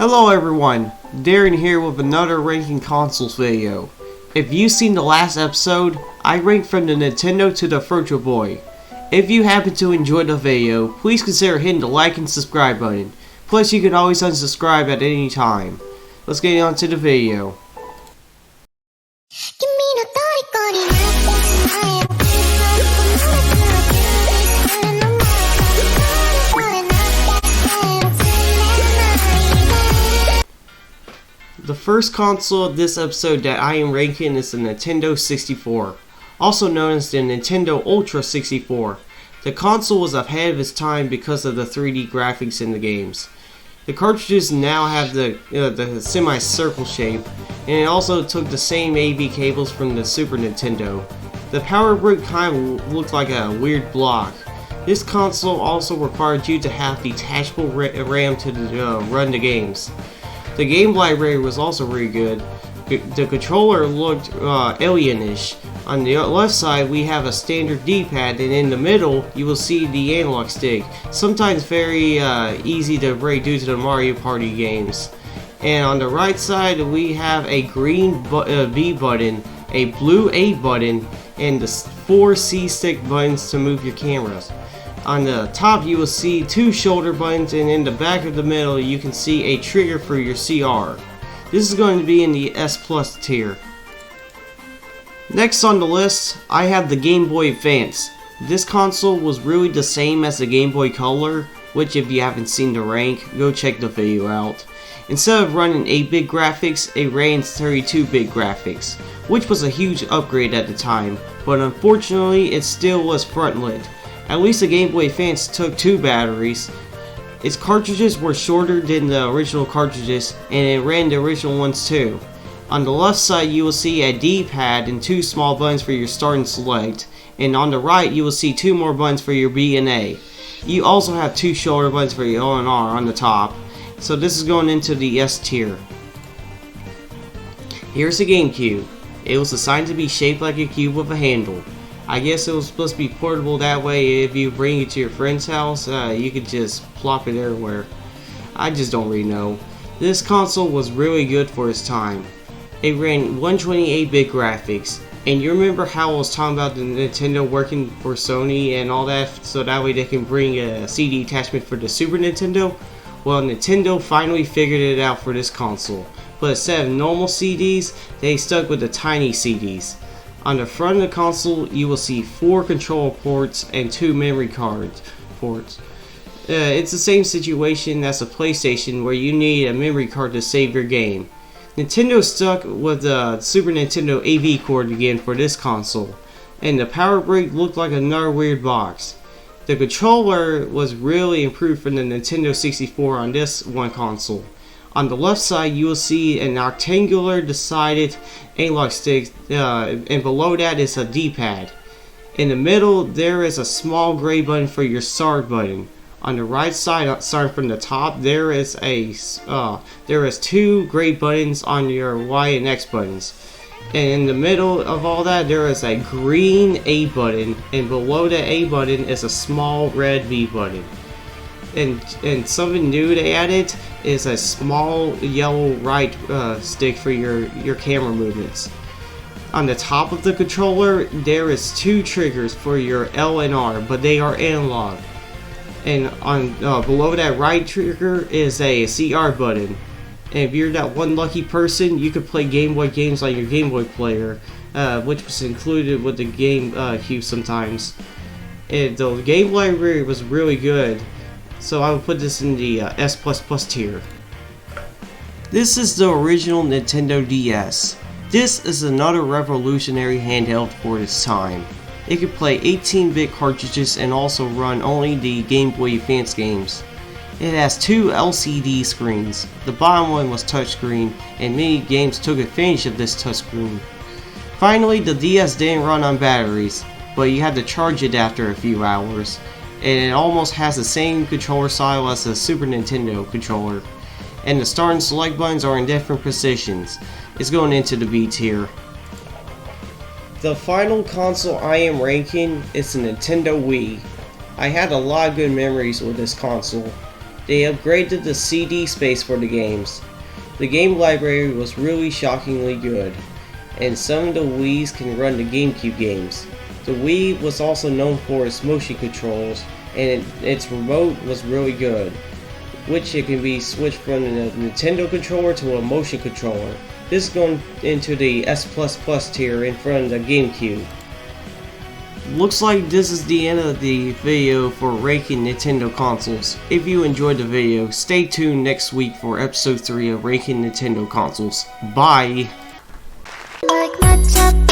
Hello everyone, Darren here with another ranking consoles video. If you've seen the last episode, I ranked from the Nintendo to the Virtual Boy. If you happen to enjoy the video, please consider hitting the like and subscribe button. Plus you can always unsubscribe at any time. Let's get on to the video. The first console of this episode that I am ranking is the Nintendo 64, also known as the Nintendo Ultra 64. The console was ahead of its time because of the 3D graphics in the games. The cartridges now have the semi-circle shape, and it also took the same AV cables from the Super Nintendo. The power brick kind of looked like a weird block. This console also required you to have detachable RAM to run the games. The game library was also really good. The controller looked alienish. On the left side we have a standard D-pad, and in the middle you will see the analog stick, sometimes very easy to break due to the Mario Party games. And on the right side we have a green B button, a blue A button, and the 4 C-stick buttons to move your cameras. On the top you will see 2 shoulder buttons, and in the back of the middle you can see a trigger for your CR. This is going to be in the S Plus tier. Next on the list, I have the Game Boy Advance. This console was really the same as the Game Boy Color, which if you haven't seen the rank, go check the video out. Instead of running 8-bit graphics, it ran 32-bit graphics, which was a huge upgrade at the time, but unfortunately it still was front-lit. At least the Game Boy Advance took 2 batteries. Its cartridges were shorter than the original cartridges, and it ran the original ones too. On the left side you will see a D-pad and 2 small buttons for your start and select, and on the right you will see 2 more buttons for your B and A. You also have 2 shoulder buttons for your L and R on the top, so this is going into the S tier. Here's the GameCube. It was designed to be shaped like a cube with a handle. I guess it was supposed to be portable that way. If you bring it to your friend's house, you could just plop it everywhere. I just don't really know. This console was really good for its time. It ran 128-bit graphics, and you remember how I was talking about the Nintendo working for Sony and all that, so that way they can bring a CD attachment for the Super Nintendo? Well, Nintendo finally figured it out for this console, but instead of normal CDs, they stuck with the tiny CDs. On the front of the console, you will see 4 control ports and 2 memory card ports. It's the same situation as a PlayStation, where you need a memory card to save your game. Nintendo stuck with the Super Nintendo AV cord again for this console, and the power brick looked like another weird box. The controller was really improved from the Nintendo 64 on this one console. On the left side you will see an rectangular decided analog stick, and below that is a D-pad. In the middle there is a small gray button for your start button. On the right side, starting from the top, there is 2 gray buttons on your Y and X buttons. And in the middle of all that there is a green A button, and below the A button is a small red B button. And something new they added is a small yellow right stick for your camera movements. On the top of the controller there is 2 triggers for your L and R, but they are analog. And on below that right trigger is a CR button. And if you're that one lucky person, you could play Game Boy games on your Game Boy player, which was included with the GameCube sometimes. And the game library was really good, so I would put this in the S++ tier. This is the original Nintendo DS. This is another revolutionary handheld for its time. It could play 18-bit cartridges and also run only the Game Boy Advance games. It has 2 LCD screens. The bottom one was touchscreen, and many games took advantage of this touchscreen. Finally, the DS didn't run on batteries, but you had to charge it after a few hours, and it almost has the same controller style as the Super Nintendo controller. And the start and select buttons are in different positions. It's going into the B tier. The final console I am ranking is the Nintendo Wii. I had a lot of good memories with this console. They upgraded the CD space for the games. The game library was really shockingly good, and some of the Wiis can run the GameCube games. The Wii was also known for its motion controls, and its remote was really good, which it can be switched from the Nintendo controller to a motion controller. This is going into the S++ tier in front of the GameCube. Looks like this is the end of the video for ranking Nintendo consoles. If you enjoyed the video, stay tuned next week for episode 3 of ranking Nintendo consoles. Bye! Like matcha.